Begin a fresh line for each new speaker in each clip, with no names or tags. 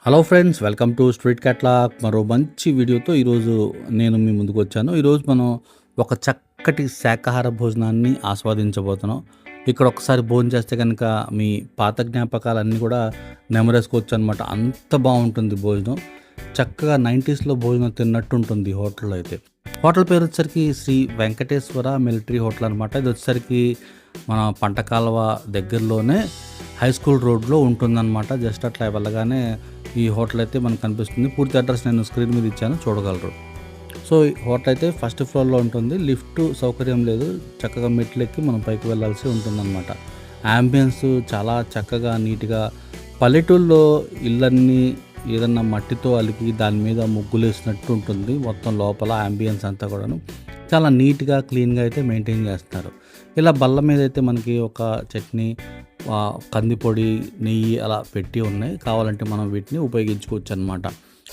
Hello friends, welcome to street catalogue. మరో మంచి వీడియోతో ఈరోజు నేను మీ ముందుకు వచ్చాను. ఈరోజు మనం ఒక చక్కటి శాకాహార భోజనాన్ని ఆస్వాదించబోతున్నాం. ఇక్కడ ఒకసారి భోజనం చేస్తే కనుక మీ పాత జ్ఞాపకాలన్నీ కూడా నెమరేసుకోవచ్చు అనమాట. అంత బాగుంటుంది భోజనం. చక్కగా 90స్లో భోజనం తిన్నట్టు ఉంటుంది హోటల్లో అయితే. హోటల్ పేరు వచ్చేసరికి శ్రీ వెంకటేశ్వర మిలిటరీ హోటల్ అనమాట. ఇది వచ్చేసరికి మన పంట కాలువ దగ్గరలోనే హై స్కూల్ రోడ్లో ఉంటుందన్నమాట. జస్ట్ అట్లా వెళ్ళగానే ఈ హోటల్ అయితే మనకు కనిపిస్తుంది. పూర్తి అడ్రస్ నేను స్క్రీన్ మీద ఇచ్చాను, చూడగలరు. సో ఈ హోటల్ అయితే ఫస్ట్ ఫ్లోర్లో ఉంటుంది. లిఫ్ట్ సౌకర్యం లేదు, చక్కగా మెట్లు ఎక్కి మనం పైకి వెళ్ళాల్సి ఉంటుందన్నమాట. యాంబియన్స్ చాలా చక్కగా నీట్గా, పల్లెటూళ్ళలో ఇళ్ళన్నీ ఏదన్నా మట్టితో అలికి దాని మీద ముగ్గులు వేసినట్టు ఉంటుంది. మొత్తం లోపల యాంబియన్స్ అంతా కూడాను చాలా నీట్గా క్లీన్గా అయితే మెయింటైన్ చేస్తారు. ఇలా బల్ల మీద అయితే మనకి ఒక చట్నీ, కందిపొడి, నెయ్యి అలా పెట్టి ఉన్నాయి. కావాలంటే మనం వీటిని ఉపయోగించుకోవచ్చు అనమాట.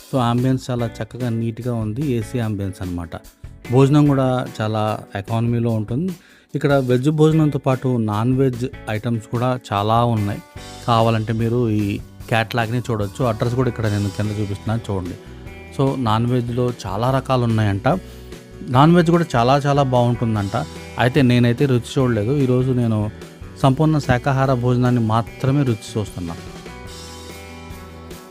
సో ఆంబియన్స్ చాలా చక్కగా నీట్గా ఉంది. ఏసీ ఆంబియన్స్ అనమాట. భోజనం కూడా చాలా ఎకానమీలో ఉంటుంది. ఇక్కడ వెజ్ భోజనంతో పాటు నాన్ వెజ్ ఐటమ్స్ కూడా చాలా ఉన్నాయి. కావాలంటే మీరు ఈ క్యాట్లాగ్ని చూడవచ్చు. అడ్రస్ కూడా ఇక్కడ నేను కింద చూపిస్తున్నాను, చూడండి. సో నాన్ వెజ్లో చాలా రకాలు ఉన్నాయంట. నాన్ వెజ్ కూడా చాలా చాలా బాగుంటుందంట. అయితే నేనైతే రుచి చూడలేదు. ఈరోజు నేను సంపూర్ణ శాకాహార భోజనాన్ని మాత్రమే రుచి చూస్తున్నాను.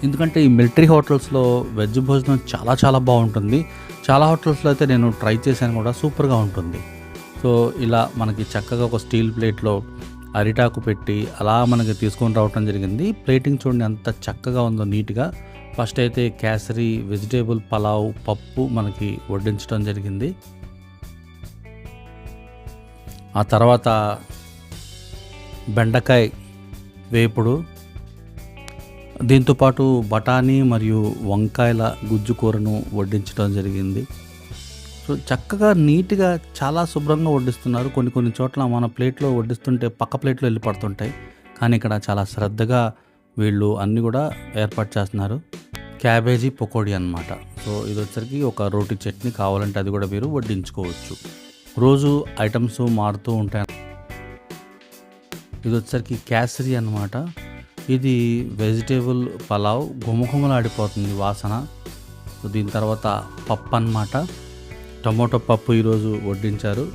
ఎందుకంటే ఈ మిలిటరీ హోటల్స్లో వెజ్ భోజనం చాలా చాలా బాగుంటుంది. చాలా హోటల్స్లో అయితే నేను ట్రై చేశాను కూడా, సూపర్గా ఉంటుంది. సో ఇలా మనకి చక్కగా ఒక స్టీల్ ప్లేట్లో అరిటాకు పెట్టి అలా మనకి తీసుకొని రావటం జరిగింది. ప్లేటింగ్ చూడండి ఎంత చక్కగా ఉందో, నీట్గా. ఫస్ట్ అయితే కేసరి వెజిటేబుల్ పలావ్ పప్పు మనకి వడ్డించడం జరిగింది. ఆ తర్వాత బెండకాయ వేపుడు, దీంతోపాటు బఠానీ మరియు వంకాయల గుజ్జు కూరను వడ్డించడం జరిగింది. సో చక్కగా నీట్గా చాలా శుభ్రంగా వడ్డిస్తున్నారు. కొన్ని చోట్ల మన ప్లేట్లో వడ్డిస్తుంటే పక్క ప్లేట్లో వెళ్ళి పడుతుంటాయి, కానీ ఇక్కడ చాలా శ్రద్ధగా వీళ్ళు అన్నీ కూడా ఏర్పాటు చేస్తున్నారు. క్యాబేజీ పకోడీ అన్నమాట. సో ఇది వచ్చరికి ఒక రోటి చట్నీ, కావాలంటే అది కూడా మీరు వడ్డించుకోవచ్చు. రోజు ఐటమ్స్ మారుతూ ఉంటాయి. ఇది వచ్చరికి కేసరి అన్నమాట. ఇది వెజిటేబుల్ పలావ్, గుమగుమలాడిపోతుంది వాసన. సో దీని తర్వాత పప్పు అన్నమాట. టమోటో పప్పు ఈరోజు వడ్డించారు.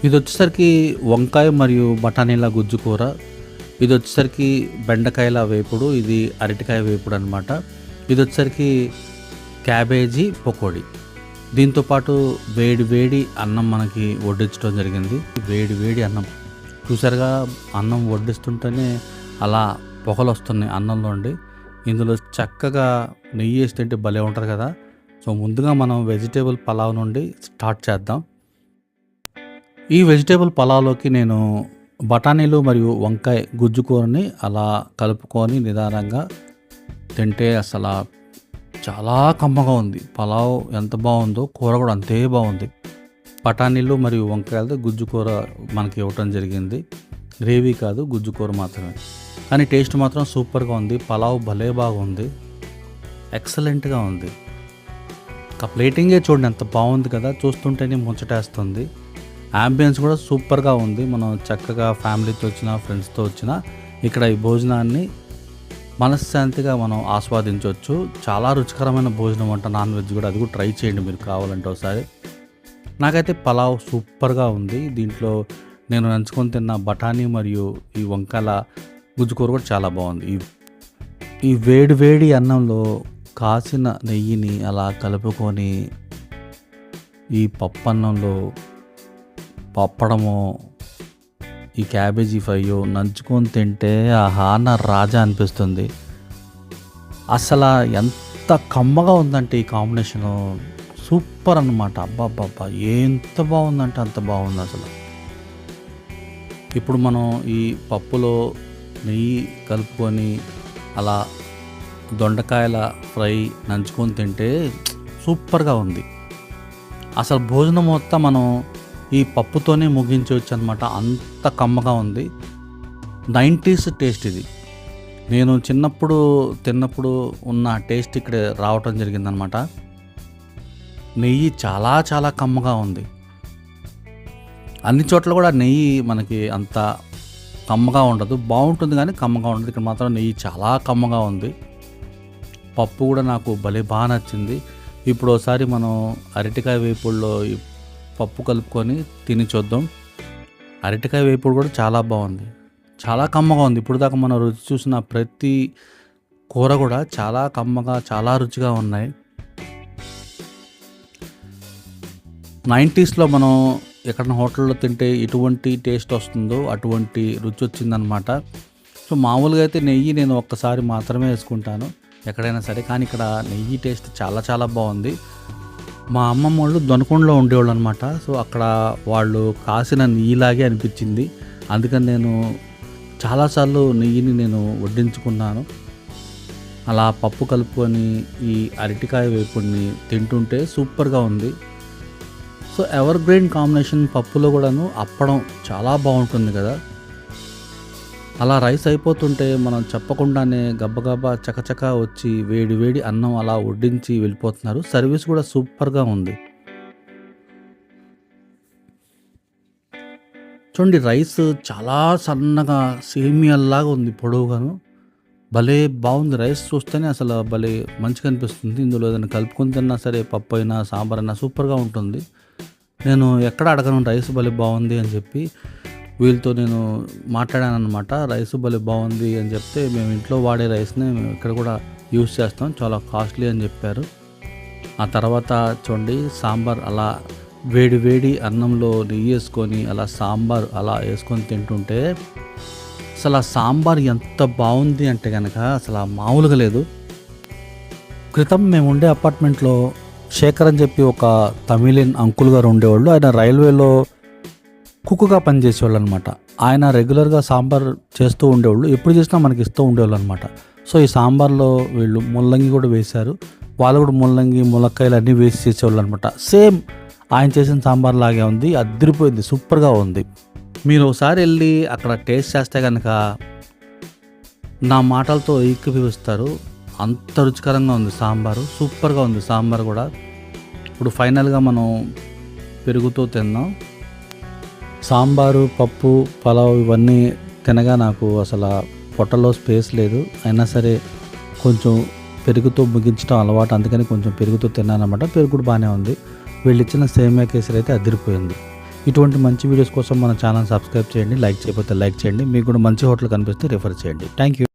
ఇది వచ్చేసరికి వంకాయ మరియు బఠానీల గుజ్జు కూర. ఇది వచ్చేసరికి బెండకాయల వేపుడు, ఇది అరటికాయ వేపుడు అనమాట. ఇది వచ్చేసరికి క్యాబేజీ పకోడీ. దీంతోపాటు వేడి వేడి అన్నం మనకి వడ్డించడం జరిగింది. వేడి వేడి అన్నం చూసారుగా, అన్నం వడ్డిస్తుంటేనే అలా పొగలు వస్తున్నాయి అన్నంలో ఉండి. ఇందులో చక్కగా నెయ్యి వేసి తింటే భలే ఉంటుంది కదా. సో ముందుగా మనం వెజిటేబుల్ పలావ్ నుండి స్టార్ట్ చేద్దాం. ఈ వెజిటేబుల్ పలావ్లోకి నేను బఠానీలు మరియు వంకాయ గుజ్జు కూరని అలా కలుపుకొని నిదానంగా తింటే అసలు చాలా కమ్మగా ఉంది. పలావ్ ఎంత బాగుందో కూర కూడా అంతే బాగుంది. బఠానీలు మరియు వంకాయలతో గుజ్జు కూర మనకి ఇవ్వటం జరిగింది. గ్రేవీ కాదు, గుజ్జు కూర మాత్రమే. కానీ టేస్ట్ మాత్రం సూపర్గా ఉంది. పలావ్ భలే బాగుంది, ఎక్సలెంట్గా ఉంది. ఆ ప్లేటింగే చూడండి ఎంత బాగుంది కదా, చూస్తుంటేనే ముచ్చటేస్తుంది. యాంబియన్స్ కూడా సూపర్గా ఉంది. మనం చక్కగా ఫ్యామిలీతో వచ్చినా ఫ్రెండ్స్తో వచ్చినా ఇక్కడ ఈ భోజనాన్ని మనశ్శాంతిగా మనం ఆస్వాదించవచ్చు. చాలా రుచికరమైన భోజనం అంట, నాన్ వెజ్ కూడా. అది కూడా ట్రై చేయండి మీరు కావాలంటే ఒకసారి. నాకైతే పలావ్ సూపర్గా ఉంది. దీంట్లో నేను నంచుకొని తిన్న బఠానీ మరియు ఈ వంకాయల గుజ్జు కూర కూడా చాలా బాగుంది. ఈ వేడి వేడి అన్నంలో కాసిన నెయ్యిని అలా కలుపుకొని ఈ పప్పు అన్నంలో పప్పడము, ఈ క్యాబేజీ ఫ్రైయో నంచుకొని తింటే ఆహా నా రాజా అనిపిస్తుంది. అసలు ఎంత కమ్మగా ఉందంటే ఈ కాంబినేషను సూపర్ అన్నమాట. అబ్బాబ్బా ఎంత బాగుందంటే అంత బాగుంది అసలు. ఇప్పుడు మనం ఈ పప్పులో నెయ్యి కలుపుకొని అలా దొండకాయల ఫ్రై నంచుకొని తింటే సూపర్గా ఉంది. అసలు భోజనం మొత్తం మనం ఈ పప్పుతోనే ముగించవచ్చు అనమాట. అంత కమ్మగా ఉంది. 90s టేస్ట్ ఇది. నేను చిన్నప్పుడు తిన్నప్పుడు ఉన్న టేస్ట్ ఇక్కడ రావటం జరిగిందనమాట. నెయ్యి చాలా చాలా కమ్మగా ఉంది. అన్ని చోట్ల కూడా నెయ్యి మనకి అంత కమ్మగా ఉండదు, బాగుంటుంది కానీ కమ్మగా ఉండదు. ఇక్కడ మాత్రం నెయ్యి చాలా కమ్మగా ఉంది. పప్పు కూడా నాకు భలే బాగా నచ్చింది. ఇప్పుడు ఒకసారి మనం అరటికాయ వేపుడులో ఈ పప్పు కలుపుకొని తిని చూద్దాం. అరటికాయ వేపుడు కూడా చాలా బాగుంది, చాలా కమ్మగా ఉంది. ఇప్పుడు దాకా మనం రుచి చూసిన ప్రతి కూర కూడా చాలా కమ్మగా, చాలా రుచిగా ఉన్నాయి. 90స్లో మనం ఎక్కడైనా హోటల్లో తింటే ఎటువంటి టేస్ట్ వస్తుందో అటువంటి రుచి వచ్చిందనమాట. సో మామూలుగా అయితే నెయ్యి నేను ఒక్కసారి మాత్రమే వేసుకుంటాను ఎక్కడైనా సరే, కానీ ఇక్కడ నెయ్యి టేస్ట్ చాలా చాలా బాగుంది. మా అమ్మమ్మ వాళ్ళు దొనకొండలో ఉండేవాళ్ళు అనమాట. సో అక్కడ వాళ్ళు కాసిన నెయ్యిలాగే అనిపించింది. అందుకని నేను చాలాసార్లు నెయ్యిని నేను వడ్డించుకున్నాను. అలా పప్పు కలుపుకొని ఈ అరటికాయ వేపుడిని తింటుంటే సూపర్గా ఉంది. సో ఎవర్ గ్రీన్ కాంబినేషన్ పప్పులో కూడాను అప్పడం చాలా బాగుంటుంది కదా. అలా రైస్ అయిపోతుంటే మనం చెప్పకుండానే గబగబా చకచక వచ్చి వేడి వేడి అన్నం అలా వడ్డించి వెళ్ళిపోతున్నారు. సర్వీస్ కూడా సూపర్గా ఉంది. చూడండి, రైస్ చాలా సన్నగా సేమియాల్లాగా ఉంది, పొడవుగాను. భలే బాగుంది. రైస్ చూస్తేనే అసలు భలే మంచిగా అనిపిస్తుంది. ఇందులో ఏదైనా కలుపుకొని తిన్నా సరే, పప్పు అయినా సాంబార్ అయినా సూపర్గా ఉంటుంది. నేను ఎక్కడ అడగను రైస్ భలే బాగుంది అని చెప్పి. వీళ్ళతో నేను మాట్లాడాను అనమాట. రైస్ భలే బాగుంది అని చెప్తే, మేము ఇంట్లో వాడే రైస్నే మేము ఇక్కడ కూడా యూస్ చేస్తాం, చాలా కాస్ట్లీ అని చెప్పారు. ఆ తర్వాత చూడండి, సాంబార్ అలా వేడి వేడి అన్నంలో నెయ్యి వేసుకొని అలా సాంబార్ అలా వేసుకొని తింటుంటే అసలు ఆ సాంబార్ ఎంత బాగుంది అంటే కనుక అసలు మామూలుగా లేదు. క్రితం మేము ఉండే అపార్ట్మెంట్లో శేఖర్ అని చెప్పి ఒక తమిళియన్ అంకుల్ గారు ఉండేవాళ్ళు. ఆయన రైల్వేలో కుక్కుగా పనిచేసేవాళ్ళు అనమాట. ఆయన రెగ్యులర్గా సాంబార్ చేస్తూ ఉండేవాళ్ళు, ఎప్పుడు చేసినా మనకి ఇస్తూ ఉండేవాళ్ళు అనమాట. సో ఈ సాంబార్లో వీళ్ళు ముల్లంగి కూడా వేశారు. వాళ్ళు కూడా ముల్లంగి, ములక్కాయలు అన్నీ వేసి చేసేవాళ్ళు అనమాట. సేమ్ ఆయన చేసిన సాంబార్ లాగే ఉంది, అదిరిపోయింది, సూపర్గా ఉంది. మీరు ఒకసారి వెళ్ళి అక్కడ టేస్ట్ చేస్తే కనుక నా మాటలతో ఏకీభవిస్తారు. అంత రుచికరంగా ఉంది సాంబారు, సూపర్గా ఉంది సాంబార్ కూడా. ఇప్పుడు ఫైనల్గా మనం పెరుగుతో తిందాం. సాంబారు, పప్పు, పలావ్ ఇవన్నీ తినగా నాకు అసలు పొట్టలో స్పేస్ లేదు. అయినా సరే కొంచెం పెరుగుతో ముగించడం అలవాటు, అందుకని కొంచెం పెరుగుతో తిన్నాను అనమాట. పెరుగు కూడా బాగానే ఉంది. వీళ్ళు ఇచ్చిన సేమియా కేసరి అయితే అదిరిపోయింది. ఇటువంటి మంచి వీడియోస్ కోసం మన ఛానల్ సబ్స్క్రైబ్ చేయండి. లైక్ చేయకపోతే లైక్ చేయండి. మీకు కూడా మంచి హోటల్ కనిపిస్తే రిఫర్ చేయండి. Thank you.